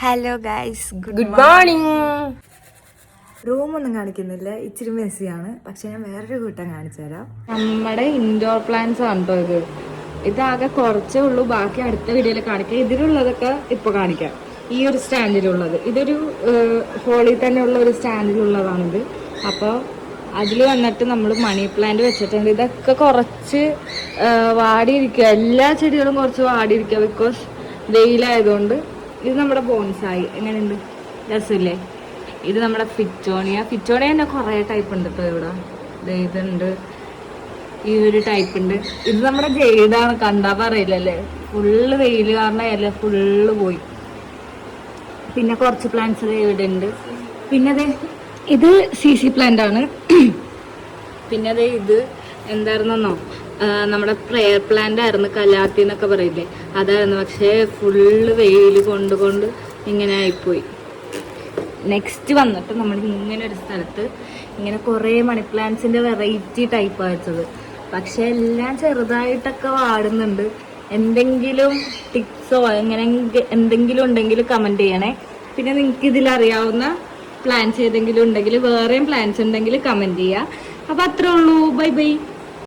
Hello guys, good morning. റൂമൊന്നും കാണിക്കുന്നില്ല, ഇച്ചിരി മെസ്സിയാണ്. പക്ഷെ ഞാൻ വേറൊരു കൂട്ടം കാണിച്ചു തരാം. നമ്മുടെ ഇൻഡോർ പ്ലാന്റ്സ് ആണ് കേട്ടോ ഇതാകെ കുറച്ചേ ഉള്ളൂ. ബാക്കി അടുത്ത വീഡിയോയിൽ കാണിക്കാം. ഇതിലുള്ളതൊക്കെ ഇപ്പൊ കാണിക്കാം. ഈ ഒരു സ്റ്റാൻഡിലുള്ളത് ഇതൊരു ഹോളിൽ തന്നെ ഉള്ള ഒരു സ്റ്റാൻഡിലുള്ളതാണിത്. അപ്പോൾ അതിൽ വന്നിട്ട് നമ്മൾ മണി പ്ലാന്റ് വെച്ചിട്ടുണ്ട്. ഇതൊക്കെ കുറച്ച് വാടിയിരിക്കുക, എല്ലാ ചെടികളും കുറച്ച് വാടിയിരിക്കുക, ബിക്കോസ് വെയിലായതുകൊണ്ട്. ഇത് നമ്മുടെ ബോൺസായി. എങ്ങനെയുണ്ട്? രസമില്ലേ? ഇത് നമ്മുടെ ഫിറ്റോണിയ തന്നെ കുറേ ടൈപ്പ് ഉണ്ട് കേട്ടോ ഇവിടെ. ഇതുണ്ട്, ഈ ഒരു ടൈപ്പ് ഉണ്ട്. ഇത് നമ്മുടെ ജെയ്ഡാണ്, കണ്ടാ പറയില്ലല്ലേ. ഫുള്ള് വെയിൽ കാരണം അല്ല, ഫുള്ള് പോയി. പിന്നെ കുറച്ച് പ്ലാന്റ്സ് ഇവിടെ ഉണ്ട്. പിന്നെ ഇത് CC പ്ലാന്റ് ആണ്. പിന്നെ ഇത് എന്തായിരുന്നോ, നമ്മുടെ പ്രെയർ പ്ലാന്റ് ആയിരുന്നു, കലാത്തി എന്നൊക്കെ പറയില്ലേ, അതായിരുന്നു. പക്ഷേ ഫുള്ള് വെയിൽ കൊണ്ട് ഇങ്ങനെ ആയിപ്പോയി. നെക്സ്റ്റ് വന്നിട്ട് നമ്മൾ ഇങ്ങനെ ഒരു സ്ഥലത്ത് ഇങ്ങനെ കുറേ മണി പ്ലാന്റ്സിന്റെ വെറൈറ്റി ടൈപ്പ് വെച്ചത്. പക്ഷെ എല്ലാം ചെറുതായിട്ടൊക്കെ വാടുന്നുണ്ട്. എന്തെങ്കിലും ടിപ്സോ അങ്ങനെ എന്തെങ്കിലും ഉണ്ടെങ്കിൽ കമന്റ് ചെയ്യണേ. പിന്നെ നിങ്ങൾക്ക് ഇതിലറിയാവുന്ന പ്ലാന്റ്സ് ഏതെങ്കിലും ഉണ്ടെങ്കിൽ, വേറെയും പ്ലാന്റ്സ് ഉണ്ടെങ്കിൽ കമന്റ് ചെയ്യുക. അപ്പൊ അത്രേ ഉള്ളൂ. Bye bye.